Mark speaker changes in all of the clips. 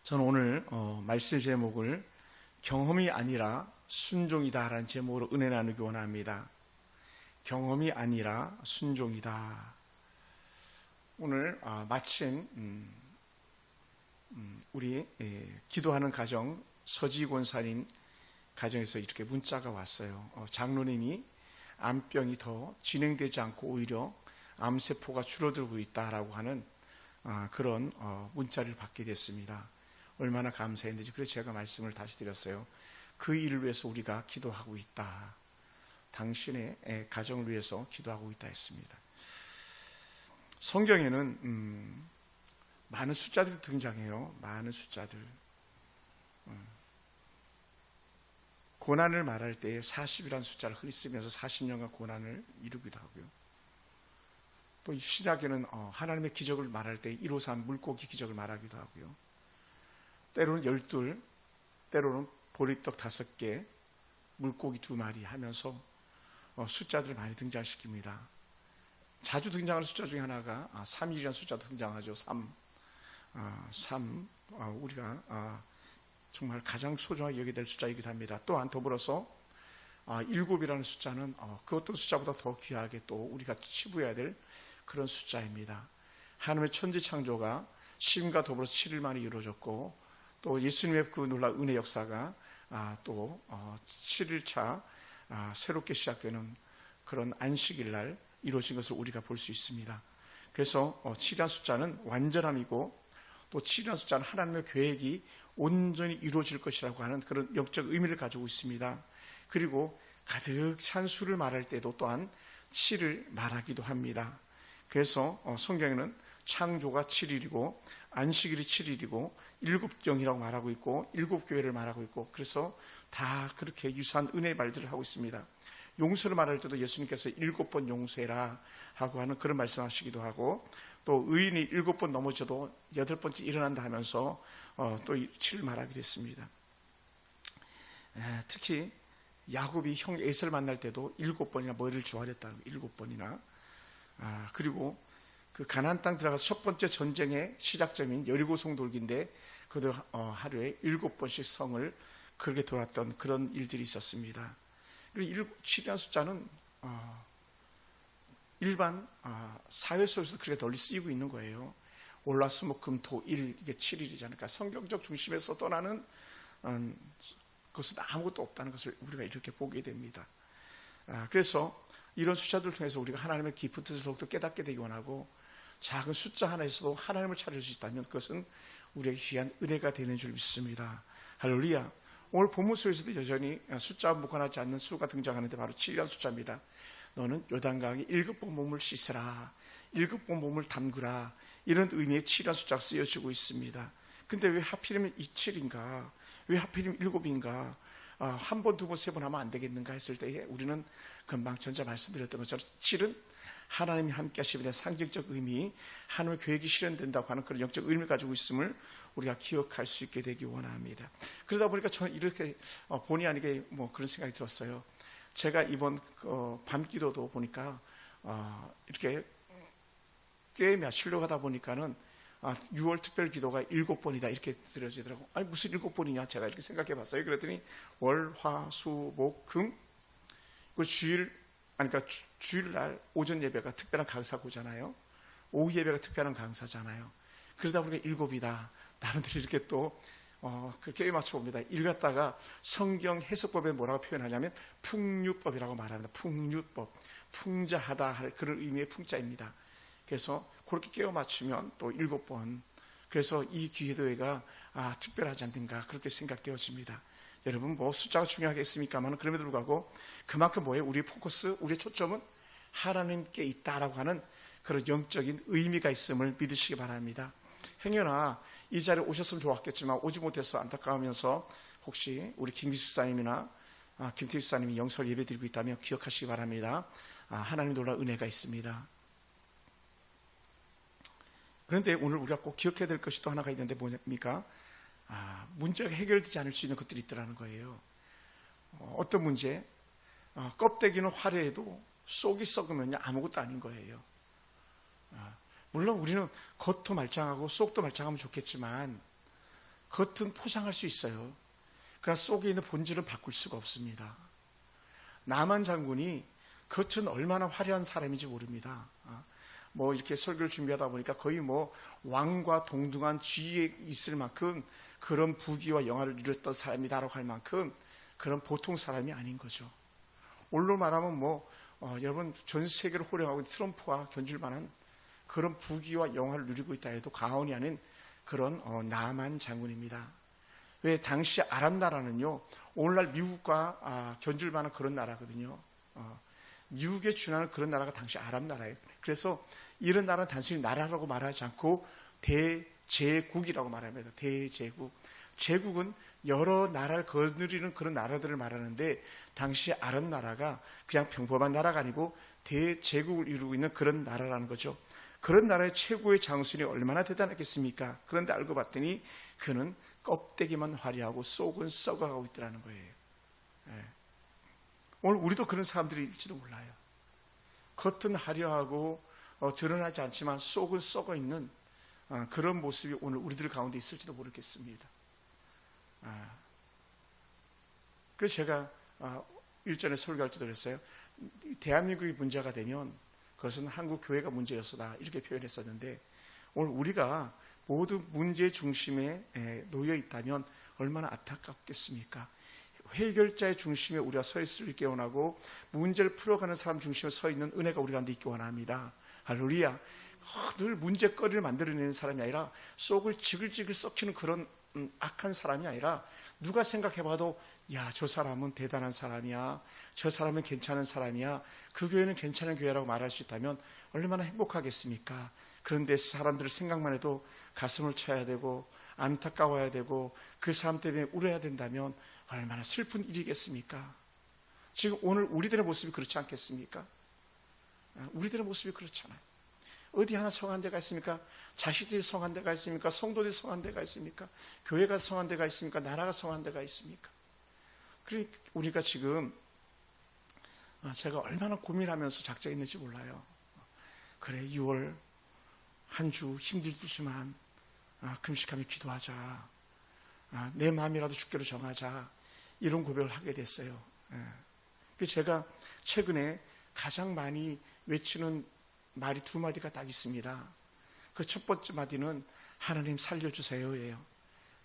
Speaker 1: 저는 오늘 말씀 제목을 경험이 아니라 순종이다 라는 제목으로 은혜 나누기 원합니다. 경험이 아니라 순종이다. 오늘 마침 우리 기도하는 가정 서지 권사님 가정에서 이렇게 문자가 왔어요. 장로님이 암병이 더 진행되지 않고 오히려 암세포가 줄어들고 있다라고 하는 그런 문자를 받게 됐습니다. 얼마나 감사했는지. 그래서 제가 말씀을 다시 드렸어요. 그 일을 위해서 우리가 기도하고 있다. 당신의 가정을 위해서 기도하고 있다 했습니다. 성경에는 많은 숫자들이 등장해요. 많은 숫자들. 고난을 말할 때 40이라는 숫자를 흔히 쓰면서 40년간 고난을 이루기도 하고요. 또 신약에는 하나님의 기적을 말할 때 153 물고기 기적을 말하기도 하고요. 때로는 12, 때로는 보리떡 5개, 물고기 2마리 하면서 숫자들을 많이 등장시킵니다. 자주 등장하는 숫자 중에 하나가 3일이라는 숫자도 등장하죠. 3. 우리가 정말 가장 소중하게 여겨야 될 숫자이기도 합니다. 또한 더불어서 7이라는 숫자는 그 어떤 숫자보다 더 귀하게 또 우리가 치부해야 될 그런 숫자입니다. 하나님의 천지 창조가 쉼과 더불어서 7일 만에 이루어졌고, 또 예수님의 그 놀라운 은혜 역사가 또 7일차 새롭게 시작되는 그런 안식일 날 이루어진 것을 우리가 볼 수 있습니다. 그래서 7이라는 숫자는 완전함이고, 또 7이라는 숫자는 하나님의 계획이 온전히 이루어질 것이라고 하는 그런 영적 의미를 가지고 있습니다. 그리고 가득 찬 수를 말할 때도 또한 7을 말하기도 합니다. 그래서 성경에는 창조가 7일이고 안식일이 7일이고 7영이라고 말하고 있고 7교회를 말하고 있고, 그래서 다 그렇게 유사한 은혜의 말들을 하고 있습니다. 용서를 말할 때도 예수님께서 7번 용서해라 하고 하는 그런 말씀하시기도 하고, 또 의인이 7번 넘어져도 8번째 일어난다 하면서 또 7을 말하기도 했습니다. 특히 야곱이 형 에서를 만날 때도 7번이나 머리를 조아렸다는 7번이나. 그리고 그 가나안 땅 들어가서 첫 번째 전쟁의 시작점인 여리고성 돌기인데 그도 하루에 7번씩 성을 그렇게 돌았던 그런 일들이 있었습니다. 그리고 7이라는 숫자는 일반 사회 속에서도 그렇게 널리 쓰이고 있는 거예요. 월화수목금토일, 이게 7일이잖아요. 그러니까 성경적 중심에서 떠나는 그것은 아무것도 없다는 것을 우리가 이렇게 보게 됩니다. 그래서 이런 숫자들을 통해서 우리가 하나님의 깊은 뜻을 더욱더 깨닫게 되기 원하고, 작은 숫자 하나에서도 하나님을 찾을 수 있다면 그것은 우리에게 귀한 은혜가 되는 줄 믿습니다. 할렐루야. 오늘 본문 속에서도 여전히 숫자와 무관하지 않는 수가 등장하는데 바로 7이라는 숫자입니다. 너는 요단강에 7번 몸을 씻으라, 7번 몸을 담그라, 이런 의미의 7이라는 숫자가 쓰여지고 있습니다. 근데 왜 하필이면 이 7인가? 왜 하필이면 7인가? 한 번, 2번, 3번 하면 안 되겠는가 했을 때 우리는 금방 전자 말씀드렸던 것처럼 7은 하나님이 함께 하시에 대한 상징적 의미, 하나님의 계획이 실현된다고 하는 그런 영적 의미를 가지고 있음을 우리가 기억할 수 있게 되기 원합니다. 그러다 보니까 저는 이렇게 본의 아니게 그런 생각이 들었어요. 제가 이번 밤기도도 보니까 이렇게 꽤 며칠로 가다 보니까는 6월 특별 기도가 7번이다 이렇게 들어지더라고. 아니 무슨 7번이냐 제가 이렇게 생각해 봤어요. 그랬더니 월, 화, 수, 목, 금, 그리고 그러니까 주일날 오전 예배가 특별한 강사고잖아요. 오후 예배가 특별한 강사잖아요. 그러다 보니까 7이다. 나름대로 이렇게 또 그렇게 맞춰봅니다. 읽었다가 성경 해석법에 뭐라고 표현하냐면 풍류법이라고 말합니다. 풍류법, 풍자하다 할 그런 의미의 풍자입니다. 그래서 그렇게 깨워 맞추면 또 7번. 그래서 이 기도회가 특별하지 않는가 그렇게 생각되어집니다. 여러분 숫자가 중요하겠습니까만 그럼에도 불구하고 그만큼 우리의 포커스, 우리의 초점은 하나님께 있다라고 하는 그런 영적인 의미가 있음을 믿으시기 바랍니다. 행여나 이 자리에 오셨으면 좋았겠지만 오지 못해서 안타까우면서 혹시 우리 김기수 사님이나 김태희 사님이 영설 예배 드리고 있다면 기억하시기 바랍니다. 하나님 놀라운 은혜가 있습니다. 그런데 오늘 우리가 꼭 기억해야 될 것이 또 하나가 있는데 뭡니까? 문제가 해결되지 않을 수 있는 것들이 있더라는 거예요. 어떤 문제? 껍데기는 화려해도 속이 썩으면 아무것도 아닌 거예요. 물론 우리는 겉도 말짱하고 속도 말짱하면 좋겠지만 겉은 포장할 수 있어요. 그러나 속에 있는 본질을 바꿀 수가 없습니다. 나만 장군이 겉은 얼마나 화려한 사람인지 모릅니다. 뭐 이렇게 설교를 준비하다 보니까 거의 뭐 왕과 동등한 지위에 있을 만큼 그런 부귀와 영화를 누렸던 사람이다라고 할 만큼 그런 보통 사람이 아닌 거죠. 오늘로 말하면 뭐 여러분 전 세계를 호령하고 있는 트럼프와 견줄 만한 그런 부귀와 영화를 누리고 있다 해도 과언이 아닌 그런 나만 장군입니다. 왜 당시 아랍 나라는요 오늘날 미국과 견줄 만한 그런 나라거든요. 미국에 준하는 그런 나라가 당시 아랍 나라예요. 그래서 이런 나라는 단순히 나라라고 말하지 않고 대제국이라고 말합니다. 대제국. 제국은 여러 나라를 거느리는 그런 나라들을 말하는데 당시 아랍 나라가 그냥 평범한 나라가 아니고 대제국을 이루고 있는 그런 나라라는 거죠. 그런 나라의 최고의 장수니 얼마나 대단했겠습니까? 그런데 알고 봤더니 그는 껍데기만 화려하고 속은 썩어가고 있더라는 거예요. 네. 오늘 우리도 그런 사람들일지도 몰라요. 겉은 화려하고 드러나지 않지만 속은 썩어 있는 그런 모습이 오늘 우리들 가운데 있을지도 모르겠습니다. 그래서 제가 일전에 설교할 때도 그랬어요. 대한민국이 문제가 되면 그것은 한국 교회가 문제였다 이렇게 표현했었는데 오늘 우리가 모두 문제 중심에 놓여 있다면 얼마나 안타깝겠습니까? 해결자의 중심에 우리가 서 있을 수 있게 원하고 문제를 풀어가는 사람 중심에 서 있는 은혜가 우리 가운데 있기 원합니다. 할렐루야. 늘 문제거리를 만들어내는 사람이 아니라 속을 지글지글 썩히는 그런 악한 사람이 아니라 누가 생각해봐도 야, 저 사람은 대단한 사람이야, 저 사람은 괜찮은 사람이야, 그 교회는 괜찮은 교회라고 말할 수 있다면 얼마나 행복하겠습니까? 그런데 사람들을 생각만 해도 가슴을 쳐야 되고 안타까워야 되고 그 사람 때문에 울어야 된다면 얼마나 슬픈 일이겠습니까? 지금 오늘 우리들의 모습이 그렇지 않겠습니까? 우리들의 모습이 그렇잖아요. 어디 하나 성한 데가 있습니까? 자식들이 성한 데가 있습니까? 성도들이 성한 데가 있습니까? 교회가 성한 데가 있습니까? 나라가 성한 데가 있습니까? 그러니까 우리가 지금 제가 얼마나 고민하면서 작정했는지 몰라요. 그래 6월 한 주 힘들지만 금식하며 기도하자. 내 마음이라도 주께로 정하자. 이런 고백을 하게 됐어요. 그래서 제가 최근에 가장 많이 외치는 말이 두 마디가 딱 있습니다. 그 첫 번째 마디는 하나님 살려주세요예요.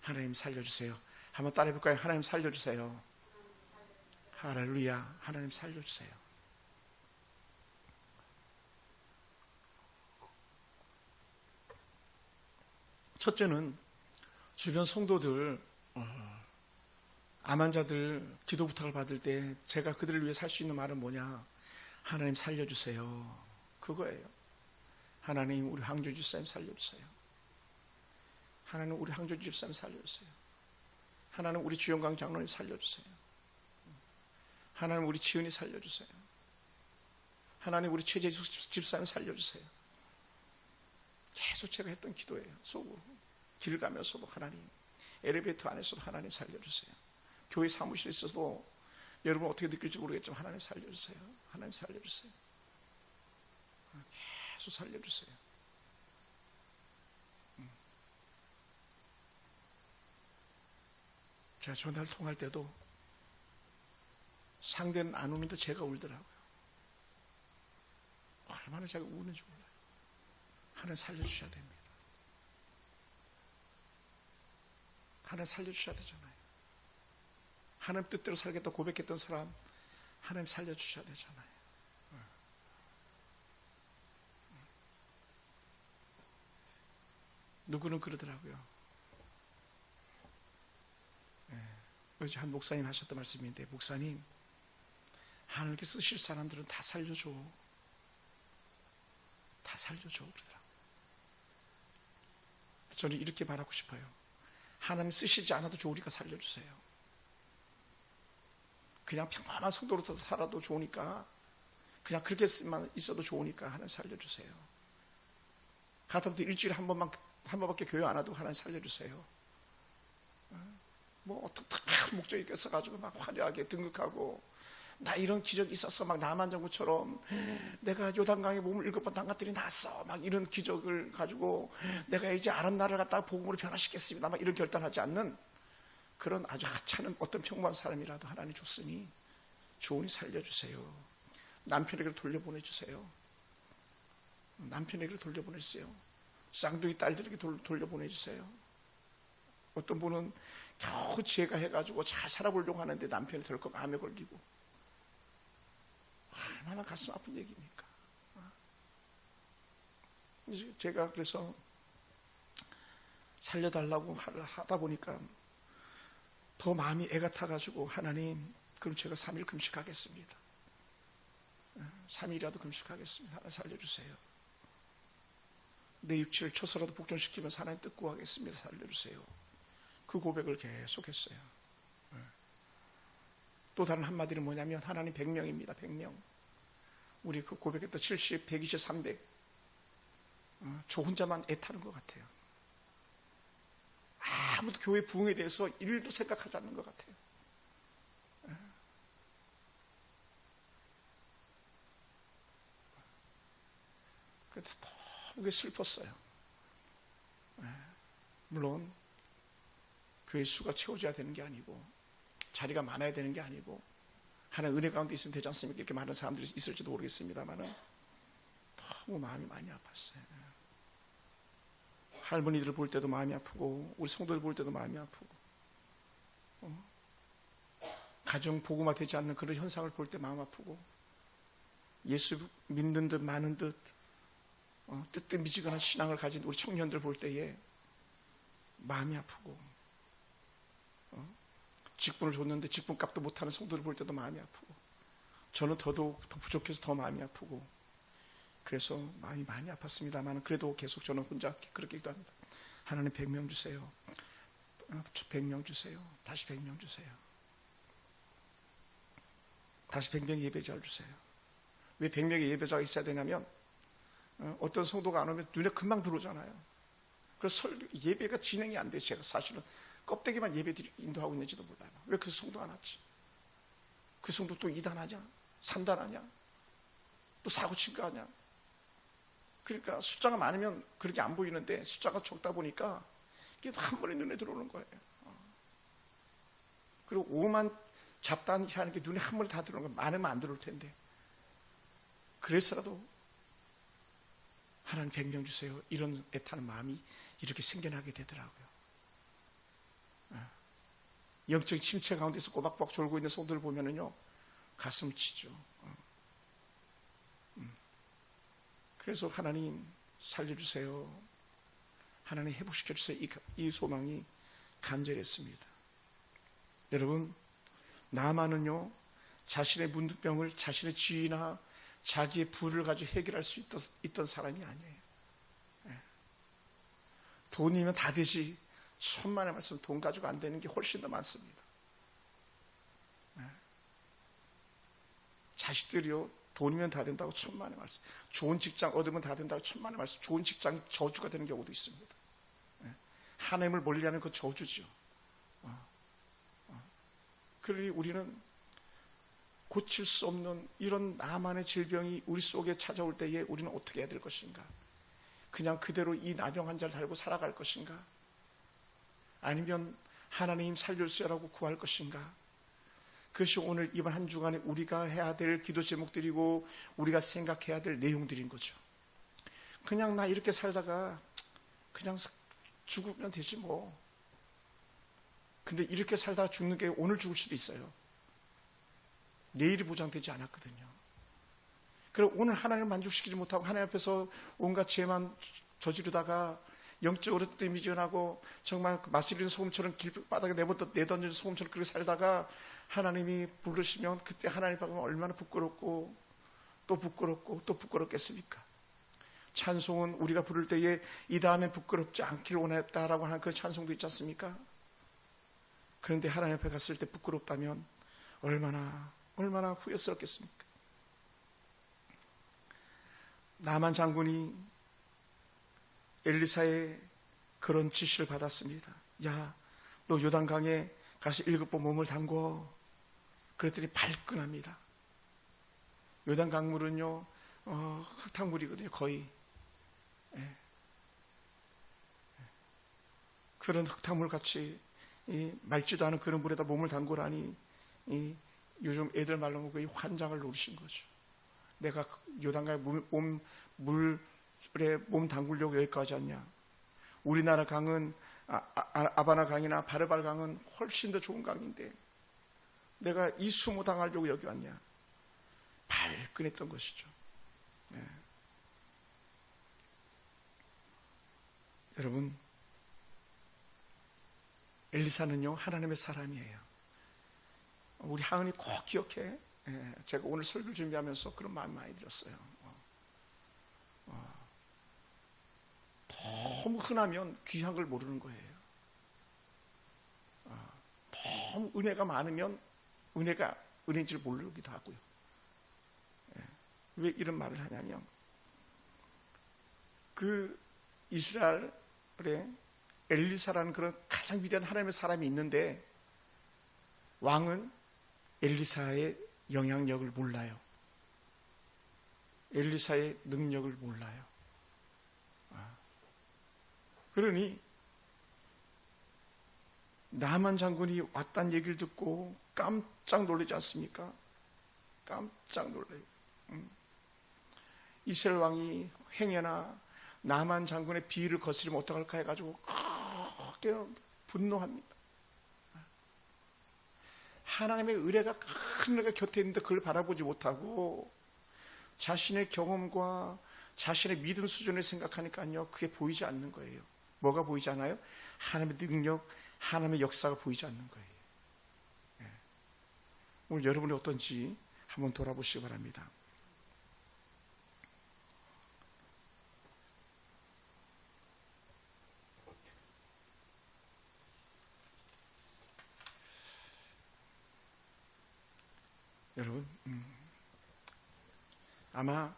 Speaker 1: 하나님 살려주세요. 한번 따라해볼까요? 하나님 살려주세요. 할렐루야. 하나님 살려주세요. 첫째는 주변 성도들 암 환자들 기도 부탁을 받을 때 제가 그들을 위해 살 수 있는 말은 뭐냐? 하나님 살려주세요. 그거예요. 하나님 우리 항조주 집사님 살려주세요. 하나님 우리 항조주 집사님 살려주세요. 하나님 우리 주영광 장로님 살려주세요. 하나님 우리 지은이 살려주세요. 하나님 우리 최재수 집사님 살려주세요. 계속 제가 했던 기도예요. 속으로 길 가면서도 하나님, 엘리베이터 안에서도 하나님 살려주세요. 교회 사무실에 있어도 여러분 어떻게 느낄지 모르겠지만 하나님 살려주세요. 하나님 살려주세요. 계속 살려주세요. 제가 전화를 통할 때도 상대는 안 우는데 제가 울더라고요. 얼마나 제가 우는지 몰라요. 하나님 살려주셔야 됩니다. 하나님 살려주셔야 되잖아요. 하나님 뜻대로 살겠다 고백했던 사람 하나님 살려주셔야 되잖아요. 누구는 그러더라고요. 어제 한 목사님 하셨던 말씀인데, 목사님 하나님께 쓰실 사람들은 다 살려줘. 다 살려줘 그러더라고요. 저는 이렇게 말하고 싶어요. 하나님 쓰시지 않아도 좋으니까 살려주세요. 그냥 평범한 성도로 살아도 좋으니까, 그냥 그렇게만 있어도 좋으니까 하나님 살려주세요. 하다못해 일주일에 한 번밖에 교회 안 와도 하나님 살려주세요. 뭐 어떻게 큰 목적이 있어가지고 막 화려하게 등극하고 나 이런 기적이 있었어. 막 나만 정부처럼 내가 요단강에 몸을 7번 담갔더니 났어. 막 이런 기적을 가지고 내가 이제 아람 나라를 갖다가 복음으로 변화시켰습니다. 막 이런 결단하지 않는 그런 아주 하찮은 어떤 평범한 사람이라도 하나님 줬으니 조언히 살려주세요. 남편에게로 돌려보내주세요. 남편에게로 돌려보내주세요. 쌍둥이 딸들에게 돌려보내주세요. 어떤 분은 겨우 지혜가 해가지고 잘 살아보려고 하는데 남편이 덜컥 암에 걸리고, 얼마나 가슴 아픈 얘기입니까? 제가 그래서 살려달라고 하다 보니까 더 마음이 애가 타가지고, 하나님 그럼 제가 3일 금식하겠습니다. 3일이라도 금식하겠습니다. 하나님 살려주세요. 내 육체를 쳐서라도 복종시키면서 하나님 뜻 구하겠습니다. 살려주세요. 그 고백을 계속했어요. 또 다른 한마디는 뭐냐면, 하나님 100명입니다. 100명. 우리 그 고백했던 70, 120, 300. 저 혼자만 애타는 것 같아요. 아무도 교회 부흥에 대해서 일도 생각하지 않는 것 같아요. 그래서 너무 슬펐어요. 물론 교회 수가 채워져야 되는 게 아니고, 자리가 많아야 되는 게 아니고, 하나님 은혜 가운데 있으면 되지 않습니까? 이렇게 많은 사람들이 있을지도 모르겠습니다만은 너무 마음이 많이 아팠어요. 할머니들을 볼 때도 마음이 아프고, 우리 성도들 볼 때도 마음이 아프고, 가정 복음화 되지 않는 그런 현상을 볼 때 마음 아프고, 예수 믿는 듯 많은 듯 뜨뜻미지근한 신앙을 가진 우리 청년들 볼 때에 마음이 아프고, 직분을 줬는데 직분값도 못하는 성도를 볼 때도 마음이 아프고, 저는 더더욱 더 부족해서 더 마음이 아프고, 그래서 마음이 많이 아팠습니다만 그래도 계속 저는 혼자 그렇게 기도합니다. 하나님 100명 주세요. 100명 주세요. 다시 100명 주세요. 다시 100명의 예배자를 주세요. 왜 100명의 예배자가 있어야 되냐면, 어떤 성도가 안 오면 눈에 금방 들어오잖아요. 그래서 예배가 진행이 안 돼요. 제가 사실은 껍데기만 예배 인도하고 있는지도 몰라요. 왜 그 성도 안 왔지? 그 성도 또 2단하냐? 3단하냐? 또 사고친 거 아니야? 그러니까 숫자가 많으면 그렇게 안 보이는데, 숫자가 적다 보니까 이게 한 번에 눈에 들어오는 거예요. 그리고 5만 잡단이라는 게 눈에 한 번에 다 들어오는 거예요. 많으면 안 들어올 텐데. 그래서라도 하나님 100명 주세요. 이런 애타는 마음이 이렇게 생겨나게 되더라고요. 영적 침체 가운데서 꼬박꼬박 졸고 있는 성도를 보면은요, 가슴 치죠. 그래서 하나님 살려주세요. 하나님 회복시켜주세요. 이 소망이 간절했습니다. 여러분, 나만은요, 자신의 문득병을 자신의 지위나 자기의 부를 가지고 해결할 수 있던 사람이 아니에요. 돈이면 다 되지, 천만의 말씀, 돈 가지고 안 되는 게 훨씬 더 많습니다. 자식들이요, 돈이면 다 된다고 천만의 말씀, 좋은 직장 얻으면 다 된다고 천만의 말씀, 좋은 직장이 저주가 되는 경우도 있습니다. 하나님을 멀리하면 그 저주죠. 그러니 우리는 고칠 수 없는 이런 나만의 질병이 우리 속에 찾아올 때에 우리는 어떻게 해야 될 것인가? 그냥 그대로 이 나병 환자를 달고 살아갈 것인가? 아니면 하나님 살려주세요라고 구할 것인가? 그것이 오늘 이번 한 주간에 우리가 해야 될 기도 제목들이고 우리가 생각해야 될 내용들인 거죠. 그냥 나 이렇게 살다가 그냥 죽으면 되지 뭐. 근데 이렇게 살다가 죽는 게 오늘 죽을 수도 있어요. 내일이 보장되지 않았거든요. 그리고 오늘 하나님을 만족시키지 못하고 하나님 앞에서 온갖 죄만 저지르다가 영적으로 뜨미지근하고 정말 마시는 소금처럼 길바닥에 내던지는 소금처럼 그렇게 살다가 하나님이 부르시면 그때 하나님 앞에 얼마나 부끄럽고 또 부끄럽고 또 부끄럽겠습니까? 찬송은 우리가 부를 때에 이 다음에 부끄럽지 않기를 원했다라고 하는 그 찬송도 있지 않습니까? 그런데 하나님 앞에 갔을 때 부끄럽다면 얼마나 후회스럽겠습니까? 나만 장군이 엘리사의 그런 지시를 받았습니다. 야, 너 요단강에 가서 7번 몸을 담궈. 그랬더니 발끈합니다. 요단 강물은요 흙탕물이거든요. 거의. 예. 그런 흙탕물 같이 맑지도 않은 그런 물에다 몸을 담그라니 요즘 애들 말로 먹고 이 환장을 노리신 거죠. 내가 요단강에 물에 몸 담그려고 여기까지 왔냐. 우리나라 강은 아바나 강이나 바르발 강은 훨씬 더 좋은 강인데 내가 이 수모 당하려고 여기 왔냐. 발끈했던 것이죠. 네. 여러분, 엘리사는요 하나님의 사람이에요. 우리 하은이 꼭 기억해. 제가 오늘 설교를 준비하면서 그런 마음 많이 들었어요. 너무 흔하면 귀한 걸 모르는 거예요. 너무 은혜가 많으면 은혜가 은혜인지를 모르기도 하고요. 왜 이런 말을 하냐면 그 이스라엘에 엘리사라는 그런 가장 위대한 하나님의 사람이 있는데 왕은 엘리사의 영향력을 몰라요. 엘리사의 능력을 몰라요. 그러니 나만 장군이 왔다는 얘기를 듣고 깜짝 놀라지 않습니까? 깜짝 놀라요. 이스라엘 왕이 행여나 나만 장군의 비위를 거스르면 어떡할까 해가지고 크게 분노합니다. 하나님의 의뢰가 큰 의뢰가 곁에 있는데 그걸 바라보지 못하고 자신의 경험과 자신의 믿음 수준을 생각하니까요 그게 보이지 않는 거예요. 뭐가 보이지 않아요? 하나님의 능력, 하나님의 역사가 보이지 않는 거예요. 오늘 여러분이 어떤지 한번 돌아보시기 바랍니다. 여러분, 아마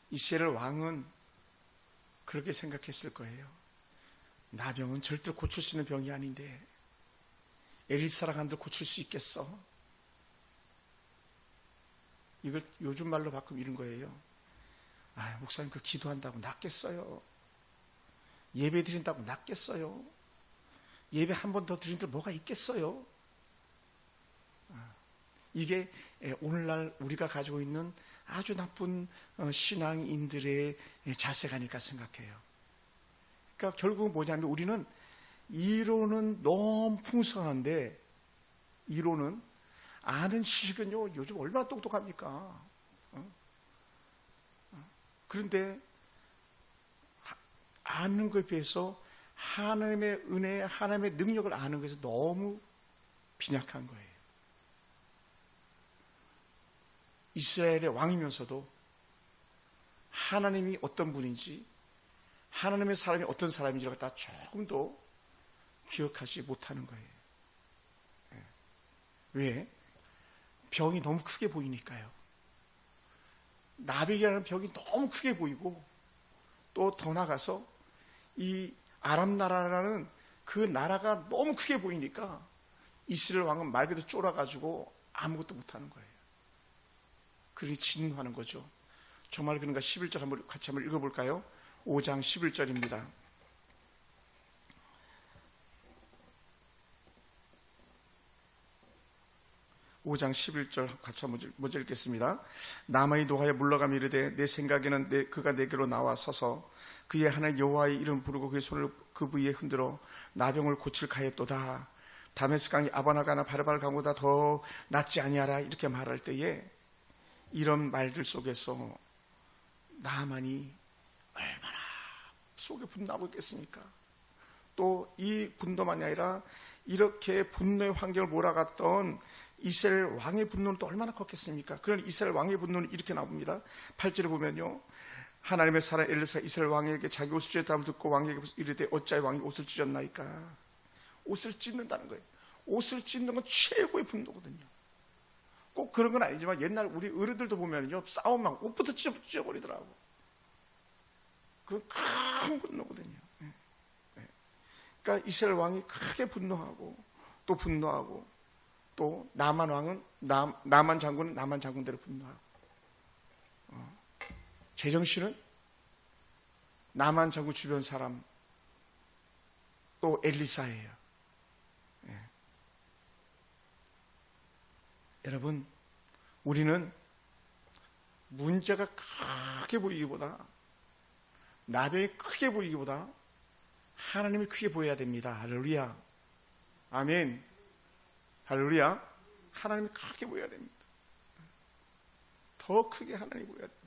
Speaker 1: 이스라엘 왕은 그렇게 생각했을 거예요. 나병은 절대로 고칠 수 있는 병이 아닌데 엘리사랑 한들 고칠 수 있겠어? 이걸 요즘 말로 바꾸면 이런 거예요. 목사님 그 기도한다고 낫겠어요? 예배 드린다고 낫겠어요? 예배 한 번 더 드린다고 뭐가 있겠어요? 이게 오늘날 우리가 가지고 있는 아주 나쁜 신앙인들의 자세가 아닐까 생각해요. 그러니까 결국은 뭐냐면 우리는 이론은 너무 풍성한데 이론은 아는 지식은요 요즘 얼마나 똑똑합니까? 그런데 아는 것에 비해서 하나님의 은혜, 하나님의 능력을 아는 것에서 너무 빈약한 거예요. 이스라엘의 왕이면서도 하나님이 어떤 분인지 하나님의 사람이 어떤 사람인지를 갖다 조금도 기억하지 못하는 거예요. 왜? 병이 너무 크게 보이니까요. 나병이라는 병이 너무 크게 보이고 또 더 나가서 이 아람 나라라는 그 나라가 너무 크게 보이니까 이스라엘 왕은 말 그대로 쫄아가지고 아무것도 못하는 거예요. 그러니 진노하는 거죠. 정말 그런가 11절 같이 한번 읽어볼까요? 5장 11절입니다. 5장 11절 같이 한번 먼저 읽겠습니다. 나만이 노하여 물러가며 이르되 내 생각에는 그가 내게로 나와 서서 그의 하나님 여호와의 이름을 부르고 그의 손을 그 부위에 흔들어 나병을 고칠까 했도다. 다메스 강이 아바나가나 바르발 강보다 더 낫지 아니하라 이렇게 말할 때에 이런 말들 속에서 나만이 얼마나 속에 분노하고 있겠습니까? 또 이 분노만이 아니라 이렇게 분노의 환경을 몰아갔던 이스라엘 왕의 분노는 또 얼마나 컸겠습니까? 그런 이스라엘 왕의 분노는 이렇게 나옵니다. 8절에 보면요, 하나님의 사람 엘리사가 이스라엘 왕에게 자기 옷을 찢었다고 듣고 왕에게 이르되 어찌하여 왕이 옷을 찢었나이까? 옷을 찢는다는 거예요. 옷을 찢는 건 최고의 분노거든요. 꼭 그런 건 아니지만 옛날 우리 어른들도 보면요, 싸우면 옷부터 찢어버리더라고. 그건 큰 분노거든요. 그러니까 이스라엘 왕이 크게 분노하고 또 분노하고 또 나만 왕은 나만 장군은 나만 장군대로 분노하고 제정신은 나만 장군 주변 사람 또 엘리사예요. 예. 여러분, 우리는 문제가 크게 보이기보다, 나병이 크게 보이기보다 하나님이 크게 보여야 됩니다. 할렐루야. 아멘. 할렐루야. 하나님이 크게 보여야 됩니다. 더 크게 하나님이 보여야 됩니다.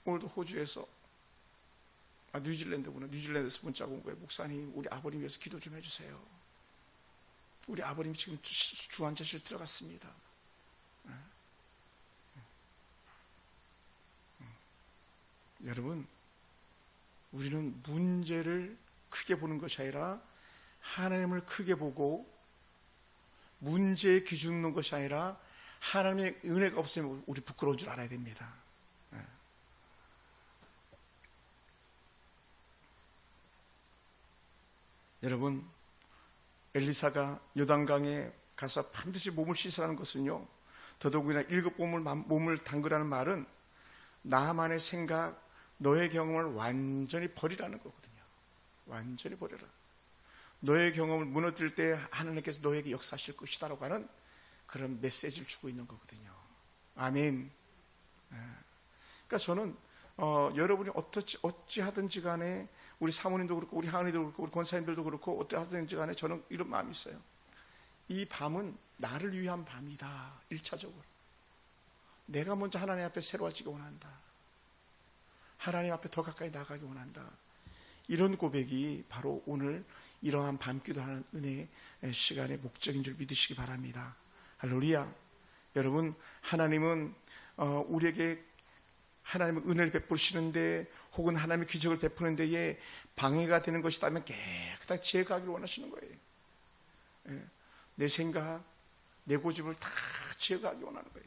Speaker 1: 오늘도 호주에서, 뉴질랜드에서 문자가 온 거예요. 목사님, 우리 아버님 위해서 기도 좀 해주세요. 우리 아버님이 지금 주환자실 들어갔습니다. 여러분, 우리는 문제를 크게 보는 것이 아니라 하나님을 크게 보고, 문제에 기죽는 것이 아니라 하나님의 은혜가 없으면 우리 부끄러운 줄 알아야 됩니다. 여러분, 엘리사가 요단강에 가서 반드시 몸을 씻으라는 것은요, 더더욱이나 7번 몸을 담그라는 말은 나만의 생각, 너의 경험을 완전히 버리라는 거거든요. 완전히 버려라. 너의 경험을 무너뜨릴 때 하나님께서 너에게 역사하실 것이다라고 하는 그런 메시지를 주고 있는 거거든요. 아멘. 그러니까 저는 여러분이 어찌 하든지 간에, 우리 사모님도 그렇고 우리 하은이도 그렇고 우리 권사님들도 그렇고 어떻게 하든지 간에 저는 이런 마음이 있어요. 이 밤은 나를 위한 밤이다. 1차적으로 내가 먼저 하나님 앞에 새로워지기 원한다. 하나님 앞에 더 가까이 나가기 원한다. 이런 고백이 바로 오늘 이러한 밤기도하는 은혜의 시간의 목적인 줄 믿으시기 바랍니다. 할렐루야. 여러분, 하나님은 우리에게 하나님의 은혜를 베푸시는데, 혹은 하나님의 기적을 베푸는 데에 방해가 되는 것이라면 깨끗하게 제거하기를 원하시는 거예요. 내 생각, 내 고집을 다 제거하기 원하는 거예요.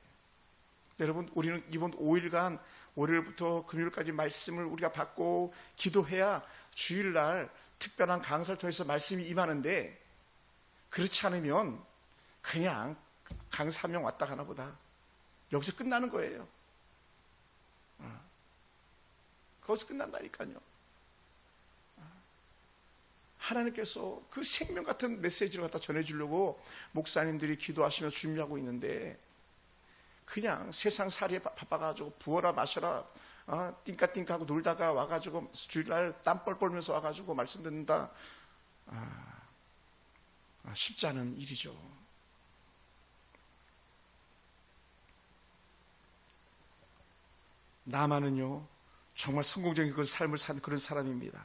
Speaker 1: 여러분, 우리는 이번 5일간, 월요일부터 금요일까지 말씀을 우리가 받고 기도해야 주일날 특별한 강사를 통해서 말씀이 임하는데, 그렇지 않으면 그냥 강사 한 명 왔다 가나 보다. 여기서 끝나는 거예요. 거기서 끝난다니까요. 하나님께서 그 생명 같은 메시지를 갖다 전해주려고 목사님들이 기도하시며 준비하고 있는데, 그냥 세상 살이에 바빠가지고 부어라 마셔라 띵까띵까하고 놀다가 와가지고 주일날 땀 뻘뻘면서 와가지고 말씀 듣는다, 쉽지 않은 일이죠. 나만은요 정말 성공적인 그 삶을 산 그런 사람입니다.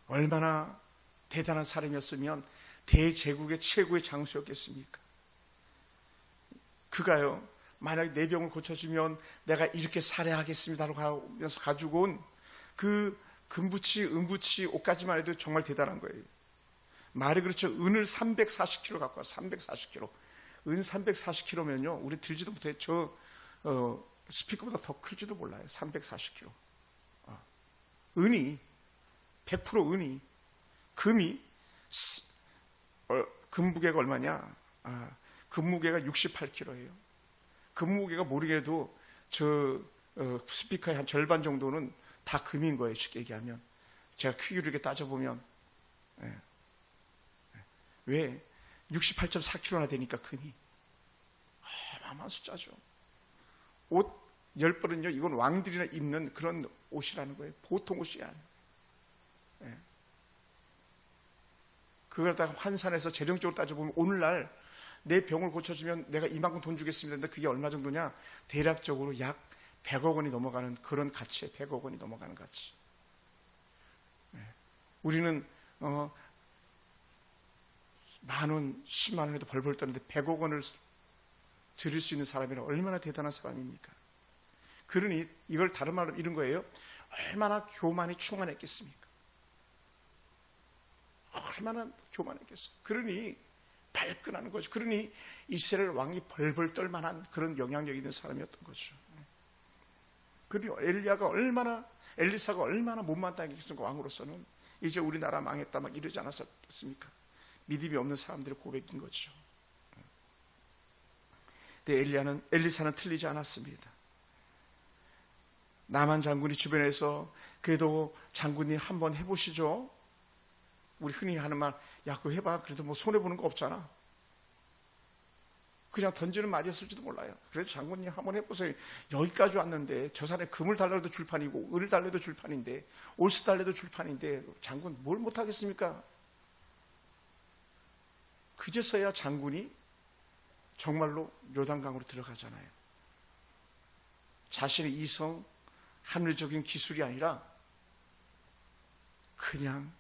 Speaker 1: 얼마나 대단한 사람이었으면 대제국의 최고의 장수였겠습니까? 그가요, 만약에 내 병을 고쳐주면 내가 이렇게 살해하겠습니다라고 하면서 가지고 온 그 금부치, 은부치 옷까지만 해도 정말 대단한 거예요. 말이 그렇죠. 은을 340kg 갖고 와. 340kg. 은 340kg면요 우리 들지도 못해. 저 스피커보다 더 클지도 몰라요. 340kg. 은이 100% 은이, 금이 금무게가 얼마냐? 금무게가 68kg예요. 금무게가 모르게도 저 스피커의 한 절반 정도는 다 금인 거예요. 쉽게 얘기하면. 제가 크기로 이렇게 따져보면. 왜? 68.4kg나 되니까 금이. 어마어마한 숫자죠. 옷 10벌은요, 이건 왕들이나 입는 그런 옷이라는 거예요. 보통 옷이 아니에요. 그걸 다 환산해서 재정적으로 따져보면 오늘날 내 병을 고쳐주면 내가 이만큼 돈 주겠습니다. 근데 그게 얼마 정도냐? 대략적으로 약 100억 원이 넘어가는 그런 가치에 100억 원이 넘어가는 가치. 우리는 만 원, 10만 원에도 벌벌 떠는데 100억 원을 드릴 수 있는 사람이라 얼마나 대단한 사람입니까? 그러니 이걸 다른 말로 이런 거예요. 얼마나 교만이 충만했겠습니까? 얼마나 교만했겠어. 그러니 발끈하는 거죠. 그러니 이스라엘 왕이 벌벌 떨만한 그런 영향력 있는 사람이었던 거죠. 그리고 엘리사가 얼마나 못마땅했겠습니까? 왕으로서는. 이제 우리나라 망했다 막 이러지 않았겠습니까? 믿음이 없는 사람들의 고백인 거죠. 근데 엘리사는 틀리지 않았습니다. 나만 장군이 주변에서 그래도 장군님 한번 해보시죠. 우리 흔히 하는 말, 야 그거 해봐. 그래도 뭐 손해보는 거 없잖아. 그냥 던지는 말이었을지도 몰라요. 그래도 장군님 한번 해보세요. 여기까지 왔는데 저 산에 금을 달라도 줄판이고 을을 달래도 줄판인데 올수 달래도 줄판인데 장군 뭘 못하겠습니까? 그제서야 장군이 정말로 요단강으로 들어가잖아요. 자신의 이성, 하늘적인 기술이 아니라 그냥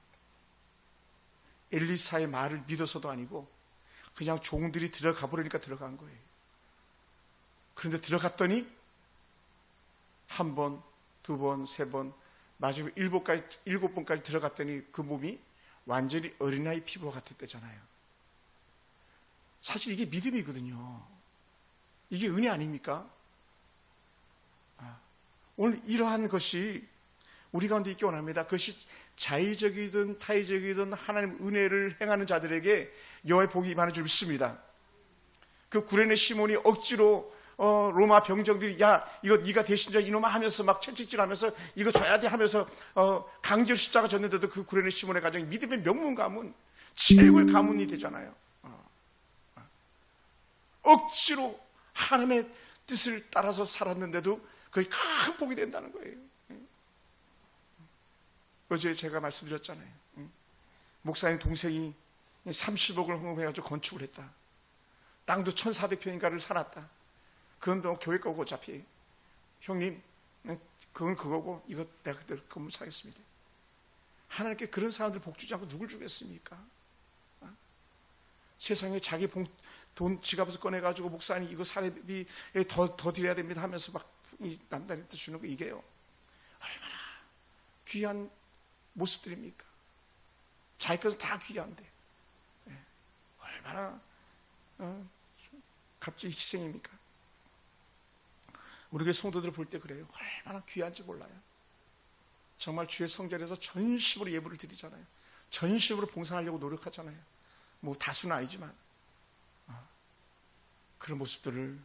Speaker 1: 엘리사의 말을 믿어서도 아니고 그냥 종들이 들어가 버리니까 들어간 거예요. 그런데 들어갔더니 한 번, 두 번, 세 번, 마지막 7번까지 들어갔더니 그 몸이 완전히 어린아이 피부와 같았대잖아요. 사실 이게 믿음이거든요. 이게 은혜 아닙니까? 오늘 이러한 것이 우리 가운데 있기 원합니다. 그것이 자의적이든 타의적이든 하나님 은혜를 행하는 자들에게 여호와의 복이 임하는 줄 믿습니다. 그 구레네 시몬이 억지로 로마 병정들이 야 이거 네가 대신자 이놈아 하면서 막 채찍질하면서 이거 줘야 돼 하면서 강제로 십자가 졌는데도 그 구레네 시몬의 가정이 믿음의 명문 가문, 최고의 가문이 되잖아요. 억지로 하나님의 뜻을 따라서 살았는데도 그게 큰 복이 된다는 거예요. 어제 제가 말씀드렸잖아요. 목사님 동생이 30억을 헌금해가지고 건축을 했다. 땅도 1,400평인가를 사놨다. 그건 뭐 교회 거고 어차피 형님 그건 그거고 이거 내가 그대로 건물 사겠습니다. 하나님께 그런 사람들 복 주지 않고 누굴 주겠습니까? 세상에 자기 돈 지갑에서 꺼내가지고 목사님 이거 사례비 더 드려야 됩니다 하면서 막 남들한테 주는 거 이게요. 얼마나 귀한 모습들입니까? 자기 것은 다 귀한데 얼마나 값진 희생입니까? 우리 교회 성도들을 볼 때 그래요. 얼마나 귀한지 몰라요. 정말 주의 성전에서 전심으로 예물을 드리잖아요. 전심으로 봉사하려고 노력하잖아요. 뭐 다수는 아니지만 그런 모습들을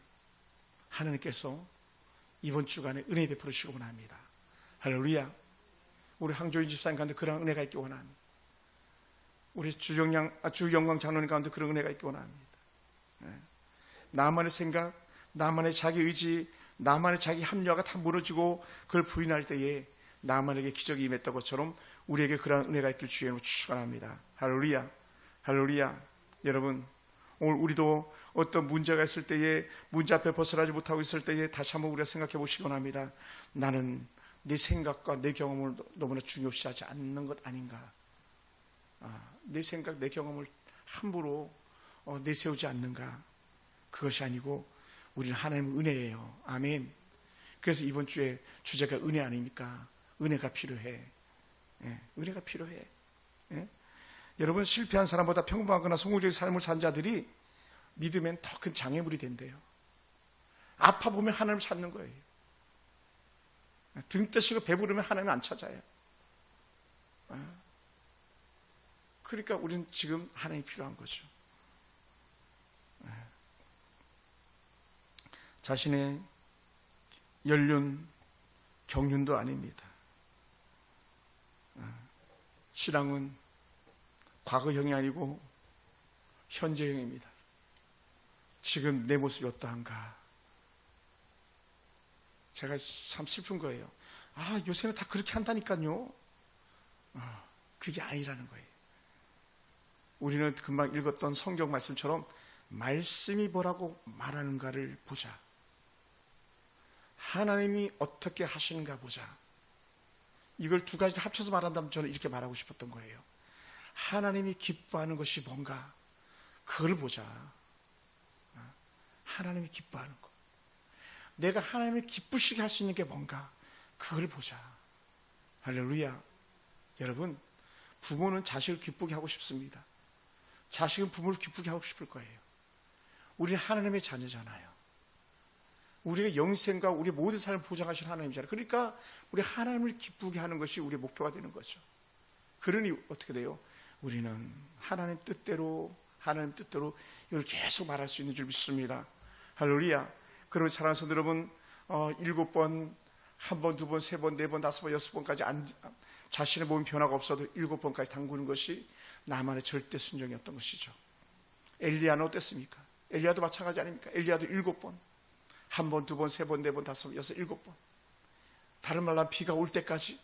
Speaker 1: 하나님께서 이번 주간에 은혜 베풀어 주시기 원합니다. 할렐루야. 우리 항조인 집사님 가운데 그런 은혜가 있기 원합니다. 우리 주영광 장로님 가운데 그런 은혜가 있기 원합니다. 나만의 생각, 나만의 자기 의지, 나만의 자기 합리화가 다 무너지고 그걸 부인할 때에 나만에게 기적이 임했던 것처럼 우리에게 그런 은혜가 있길 주의 축원합니다. 할렐루야. 할렐루야. 여러분 오늘 우리도 어떤 문제가 있을 때에 문제 앞에 벗어나지 못하고 있을 때에 다시 한번 우리가 생각해 보시기 원합니다. 나는 내 생각과 내 경험을 너무나 중요시하지 않는 것 아닌가. 내 생각, 내 경험을 함부로 내세우지 않는가. 그것이 아니고 우리는 하나님의 은혜예요. 아멘. 그래서 이번 주에 주제가 은혜 아닙니까? 은혜가 필요해. 은혜가 필요해. 여러분 실패한 사람보다 평범하거나 성공적인 삶을 산 자들이 믿으면 더 큰 장애물이 된대요. 아파 보면 하나님을 찾는 거예요. 등 뜨시고 배부르면 하나님 안 찾아요. 그러니까 우리는 지금 하나님이 필요한 거죠. 자신의 연륜, 경륜도 아닙니다. 신앙은 과거형이 아니고 현재형입니다. 지금 내 모습이 어떠한가. 제가 참 슬픈 거예요. 요새는 다 그렇게 한다니까요. 그게 아니라는 거예요. 우리는 금방 읽었던 성경 말씀처럼 말씀이 뭐라고 말하는가를 보자. 하나님이 어떻게 하시는가 보자. 이걸 두 가지를 합쳐서 말한다면 저는 이렇게 말하고 싶었던 거예요. 하나님이 기뻐하는 것이 뭔가 그걸 보자. 하나님이 기뻐하는 것. 내가 하나님을 기쁘시게 할 수 있는 게 뭔가 그걸 보자. 할렐루야. 여러분 부모는 자식을 기쁘게 하고 싶습니다. 자식은 부모를 기쁘게 하고 싶을 거예요. 우리는 하나님의 자녀잖아요. 우리의 영생과 우리 모든 삶을 보장하시는 하나님이잖아요. 그러니까 우리 하나님을 기쁘게 하는 것이 우리의 목표가 되는 거죠. 그러니 어떻게 돼요? 우리는 하나님 뜻대로 이걸 계속 말할 수 있는 줄 믿습니다. 할렐루야. 그러면 사랑하는 성도 여러분 7번 한 번, 두 번, 세 번, 네 번, 다섯 번, 여섯 번까지 자신의 몸 변화가 없어도 7번까지 담그는 것이 나만의 절대 순종이었던 것이죠. 엘리야는 어땠습니까? 엘리야도 마찬가지 아닙니까? 엘리야도 7번, 한 번, 두 번, 세 번, 네 번, 다섯 번, 여섯, 7번. 다른 말로 하면 비가 올 때까지,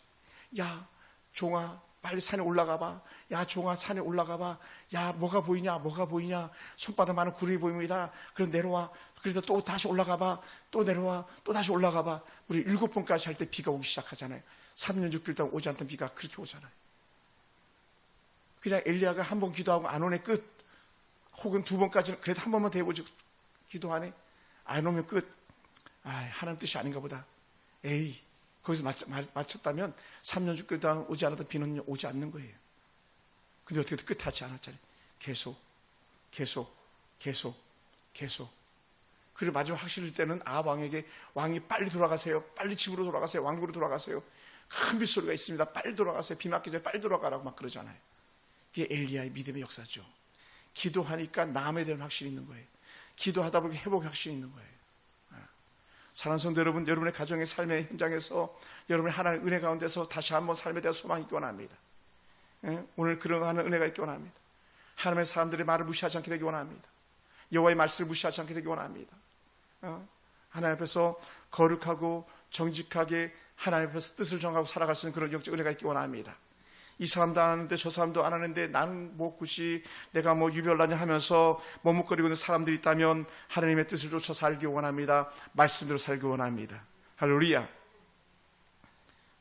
Speaker 1: 야 종아 빨리 산에 올라가 봐. 야 종아 산에 올라가 봐. 야 뭐가 보이냐, 뭐가 보이냐. 손바닥 많은 구름이 보입니다. 그럼 내려와. 그래도 또 다시 올라가 봐. 또 내려와. 또 다시 올라가 봐. 우리 7번까지 할 때 비가 오기 시작하잖아요. 3년 6개월 동안 오지 않던 비가 그렇게 오잖아요. 그냥 엘리야가 한 번 기도하고 안 오네 끝. 혹은 2번까지는 그래도 한 번만 더 해보지 기도하네. 안 오면 끝. 아, 하나님 뜻이 아닌가 보다. 에이, 거기서 맞췄다면 3년 6개월 동안 오지 않았던 비는 오지 않는 거예요. 근데 어떻게 끝하지 않았잖아요. 계속. 그리고 마지막 확실할 때는 아합 왕에게, 왕이 빨리 돌아가세요. 빨리 집으로 돌아가세요. 왕국으로 돌아가세요. 큰 빗소리가 있습니다. 빨리 돌아가세요. 비 맞기 전에 빨리 돌아가라고 막 그러잖아요. 이게 엘리야의 믿음의 역사죠. 기도하니까 남에 대한 확신이 있는 거예요. 기도하다 보니 회복의 확신이 있는 거예요. 사랑하는 성도 여러분, 여러분의 가정의 삶의 현장에서 여러분의 하나님의 은혜 가운데서 다시 한번 삶에 대한 소망이 있기 원합니다. 오늘 그런 하는 은혜가 있기 원합니다. 하나님의 사람들의 말을 무시하지 않게 되기 원합니다. 여호와의 말씀을 무시하지 않게 되기 원합니다. 하나님 앞에서 거룩하고 정직하게 하나님 앞에서 뜻을 정하고 살아갈 수 있는 그런 영적 은혜가 있기 원합니다. 이 사람도 안 하는데 저 사람도 안 하는데 나는 뭐 굳이 내가 뭐 유별나냐 하면서 머뭇거리고 있는 사람들이 있다면 하나님의 뜻을 쫓아 살기 원합니다. 말씀대로 살기 원합니다. 할렐루야.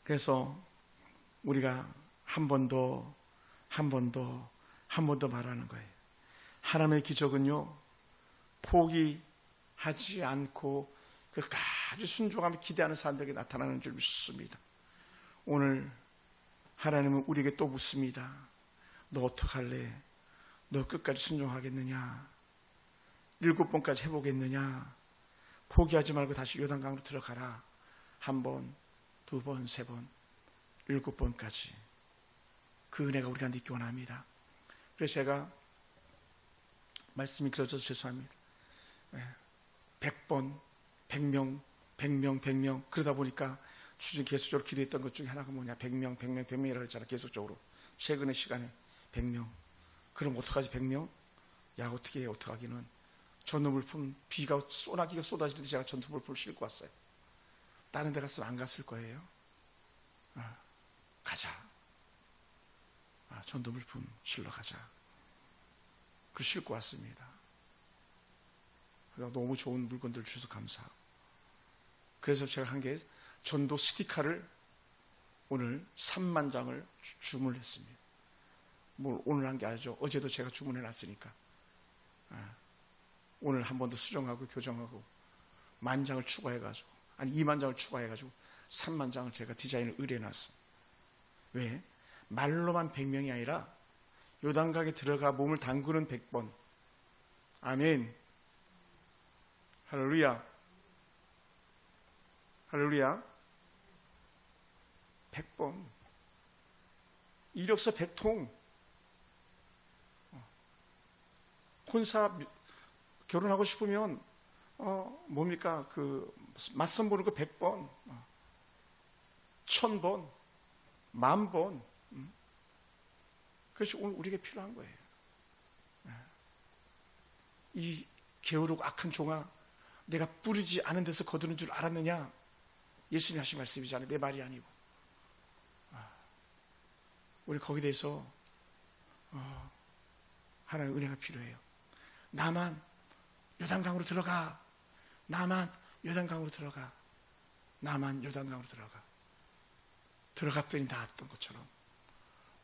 Speaker 1: 그래서 우리가 한 번 더 말하는 거예요. 하나님의 기적은요, 포기하지 않고 끝까지 순종하며 기대하는 사람들에게 나타나는 줄 믿습니다. 오늘 하나님은 우리에게 또 묻습니다. 너 어떡할래? 너 끝까지 순종하겠느냐? 7번까지 해보겠느냐? 포기하지 말고 다시 요단강으로 들어가라. 1번, 2번, 3번, 7번까지. 그 은혜가 우리가 있기 원합니다. 그래서 제가 말씀이 길어져서 죄송합니다. 100번, 100명 그러다 보니까 주중 계속적으로 기도했던 것 중에 하나가 뭐냐, 100명이라고 했잖아. 계속적으로 최근의 시간에 100명. 그럼 어떡하지? 100명? 야, 어떻게 해? 어떡하기는. 전투물품, 비가 소나기가 쏟아지듯이 제가 전투물품을 싣고 왔어요. 다른 데 갔으면 안 갔을 거예요. 가자. 전투물품 실러 가자. 그 싣고 왔습니다. 너무 좋은 물건들 주셔서 감사하고. 그래서 제가 한 게 전도 스티커를 오늘 3만 장을 주문을 했습니다. 뭘 오늘 한 게 아니죠. 어제도 제가 주문해 놨으니까. 오늘 한 번 더 수정하고 교정하고 10,000장을 추가해가지고, 아니 20,000장을 추가해가지고 30,000장을 제가 디자인을 의뢰해 놨습니다. 왜? 말로만 100명이 아니라 요단강에 들어가 몸을 담그는 100번. 아멘. 할렐루야. 할렐루야. 100번. 이력서 100통. 혼사 결혼하고 싶으면 뭡니까? 그 맞선 보는 거 100번, 1000번, 10,000번. 그것이 오늘 우리에게 필요한 거예요. 이 게으르고 악한 종아, 내가 뿌리지 않은 데서 거두는 줄 알았느냐? 예수님이 하신 말씀이잖아요. 내 말이 아니고. 우리 거기에 대해서 하나님의 은혜가 필요해요. 나만 요단강으로 들어가. 나만 요단강으로 들어가. 나만 요단강으로 들어가. 들어갔더니 나았던 것처럼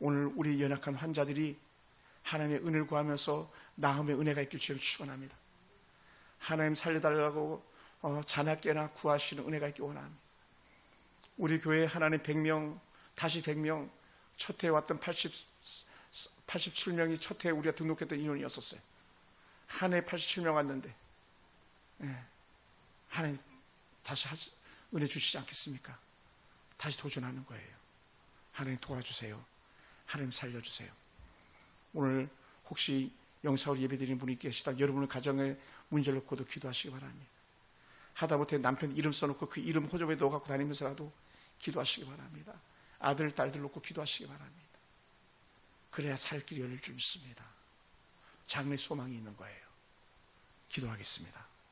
Speaker 1: 오늘 우리 연약한 환자들이 하나님의 은혜를 구하면서 나음의 은혜가 있길 주를 축원합니다. 하나님 살려달라고 자나깨나 구하시는 은혜가 있기 원합니다. 우리 교회 하나님 100명, 다시 100명, 첫 해에 왔던 87명이 첫 해에 우리가 등록했던 인원이었었어요. 한 해에 87명 왔는데, 하나님 다시 은혜 주시지 않겠습니까? 다시 도전하는 거예요. 하나님 도와주세요. 하나님 살려주세요. 오늘 혹시 영상으로 예배드리는 분이 계시다, 여러분의 가정에 문제를 놓고도 기도하시기 바랍니다. 하다못해 남편 이름 써놓고 그 이름 호접에 넣어 갖고 다니면서라도 기도하시기 바랍니다. 아들, 딸들 놓고 기도하시기 바랍니다. 그래야 살 길이 열릴 줄 믿습니다. 장래 소망이 있는 거예요. 기도하겠습니다.